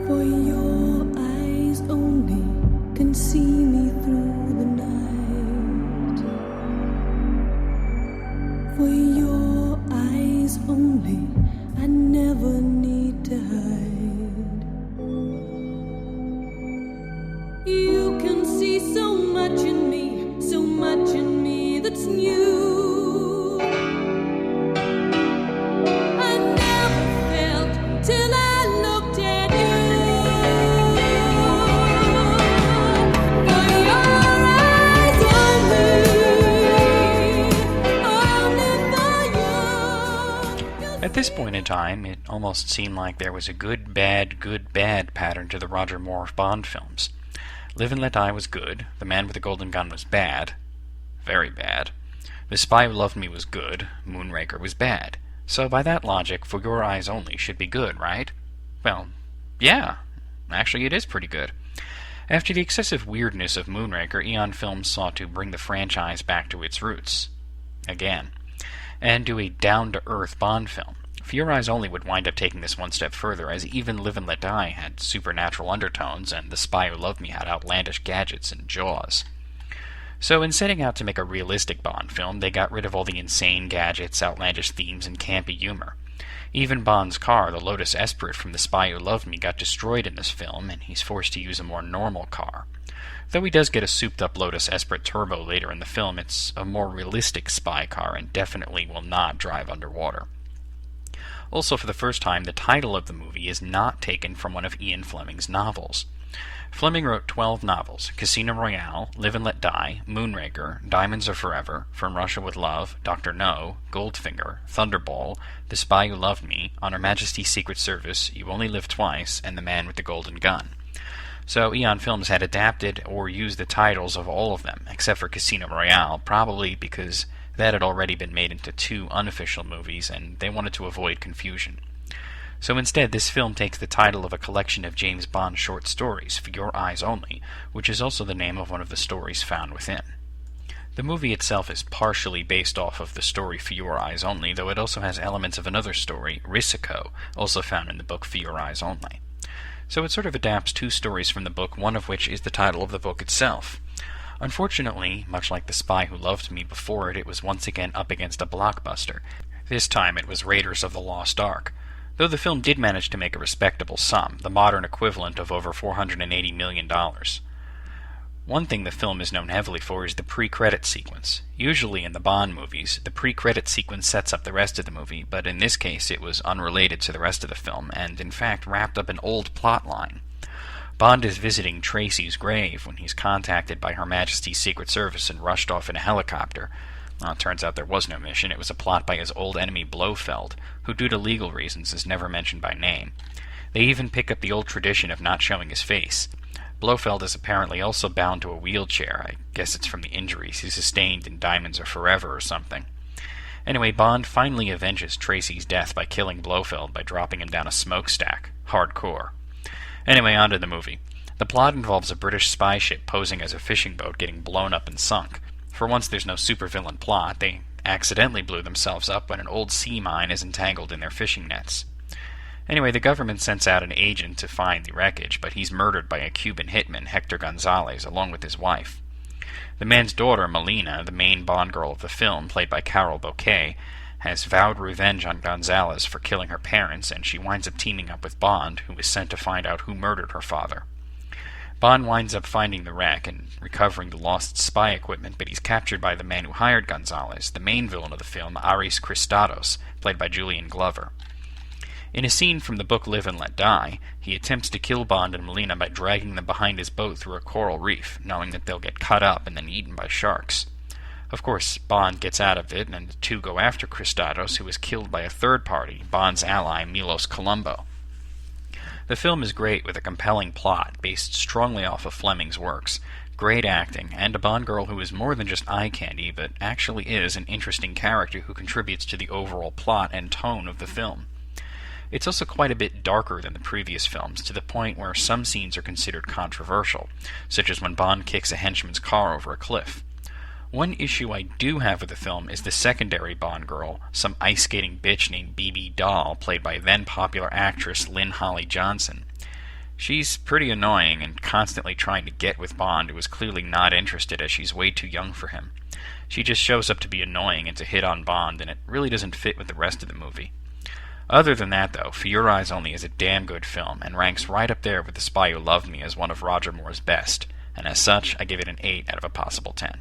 For your eyes only can see me through the night. For your eyes only, I never need to hide. You can see so much in me that's new. I never felt till I looked at you. For your eyes only for you. At this point in time, it almost seemed like there was a good, bad pattern to the Roger Moore Bond films. Live and Let Die was good, The Man with the Golden Gun was bad, very bad. The Spy Who Loved Me was good, Moonraker was bad. So by that logic, For Your Eyes Only should be good, right? Well, yeah. Actually, it is pretty good. After the excessive weirdness of Moonraker, Eon Films sought to bring the franchise back to its roots. Again. And do a down-to-earth Bond film. For Your Eyes Only would wind up taking this one step further, as even Live and Let Die had supernatural undertones, and The Spy Who Loved Me had outlandish gadgets and jaws. So in setting out to make a realistic Bond film, they got rid of all the insane gadgets, outlandish themes, and campy humor. Even Bond's car, the Lotus Esprit from The Spy Who Loved Me, got destroyed in this film, and he's forced to use a more normal car. Though he does get a souped-up Lotus Esprit Turbo later in the film, it's a more realistic spy car and definitely will not drive underwater. Also, for the first time, the title of the movie is not taken from one of Ian Fleming's novels. Fleming wrote 12 novels: Casino Royale, Live and Let Die, Moonraker, Diamonds Are Forever, From Russia with Love, Dr. No, Goldfinger, Thunderball, The Spy Who Loved Me, On Her Majesty's Secret Service, You Only Live Twice, and The Man with the Golden Gun. So Eon Films had adapted or used the titles of all of them, except for Casino Royale, probably because that had already been made into 2 unofficial movies, and they wanted to avoid confusion. So instead, this film takes the title of a collection of James Bond short stories, For Your Eyes Only, which is also the name of one of the stories found within. The movie itself is partially based off of the story For Your Eyes Only, though it also has elements of another story, Risico, also found in the book For Your Eyes Only. So it sort of adapts 2 stories from the book, one of which is the title of the book itself. Unfortunately, much like The Spy Who Loved Me before it, it was once again up against a blockbuster. This time it was Raiders of the Lost Ark. Though the film did manage to make a respectable sum, the modern equivalent of over $480 million. One thing the film is known heavily for is the pre-credit sequence. Usually in the Bond movies, the pre-credit sequence sets up the rest of the movie, but in this case it was unrelated to the rest of the film, and in fact wrapped up an old plot line. Bond is visiting Tracy's grave when he's contacted by Her Majesty's Secret Service and rushed off in a helicopter. Well, it turns out there was no mission. It was a plot by his old enemy Blofeld, who due to legal reasons is never mentioned by name. They even pick up the old tradition of not showing his face. Blofeld is apparently also bound to a wheelchair. I guess it's from the injuries he sustained in Diamonds Are Forever or something. Anyway, Bond finally avenges Tracy's death by killing Blofeld by dropping him down a smokestack. Hardcore. Anyway, on to the movie. The plot involves a British spy ship posing as a fishing boat getting blown up and sunk. For once there's no supervillain plot. They accidentally blew themselves up when an old sea mine is entangled in their fishing nets. Anyway, the government sends out an agent to find the wreckage, but he's murdered by a Cuban hitman, Hector Gonzalez, along with his wife. The man's daughter, Melina, the main Bond girl of the film, played by Carol Boquet, has vowed revenge on Gonzalez for killing her parents, and she winds up teaming up with Bond, who is sent to find out who murdered her father. Bond winds up finding the wreck and recovering the lost spy equipment, but he's captured by the man who hired Gonzalez, the main villain of the film, Aris Christados, played by Julian Glover. In a scene from the book Live and Let Die, he attempts to kill Bond and Melina by dragging them behind his boat through a coral reef, knowing that they'll get cut up and then eaten by sharks. Of course, Bond gets out of it, and the two go after Christados, who is killed by a third party, Bond's ally, Milos Colombo. The film is great, with a compelling plot, based strongly off of Fleming's works, great acting, and a Bond girl who is more than just eye candy, but actually is an interesting character who contributes to the overall plot and tone of the film. It's also quite a bit darker than the previous films, to the point where some scenes are considered controversial, such as when Bond kicks a henchman's car over a cliff. One issue I do have with the film is the secondary Bond girl, some ice-skating bitch named BB Doll, played by then-popular actress Lynn-Holly Johnson. She's pretty annoying and constantly trying to get with Bond, who is clearly not interested as she's way too young for him. She just shows up to be annoying and to hit on Bond, and it really doesn't fit with the rest of the movie. Other than that, though, For Your Eyes Only is a damn good film, and ranks right up there with The Spy Who Loved Me as one of Roger Moore's best, and as such, I give it an 8 out of a possible 10.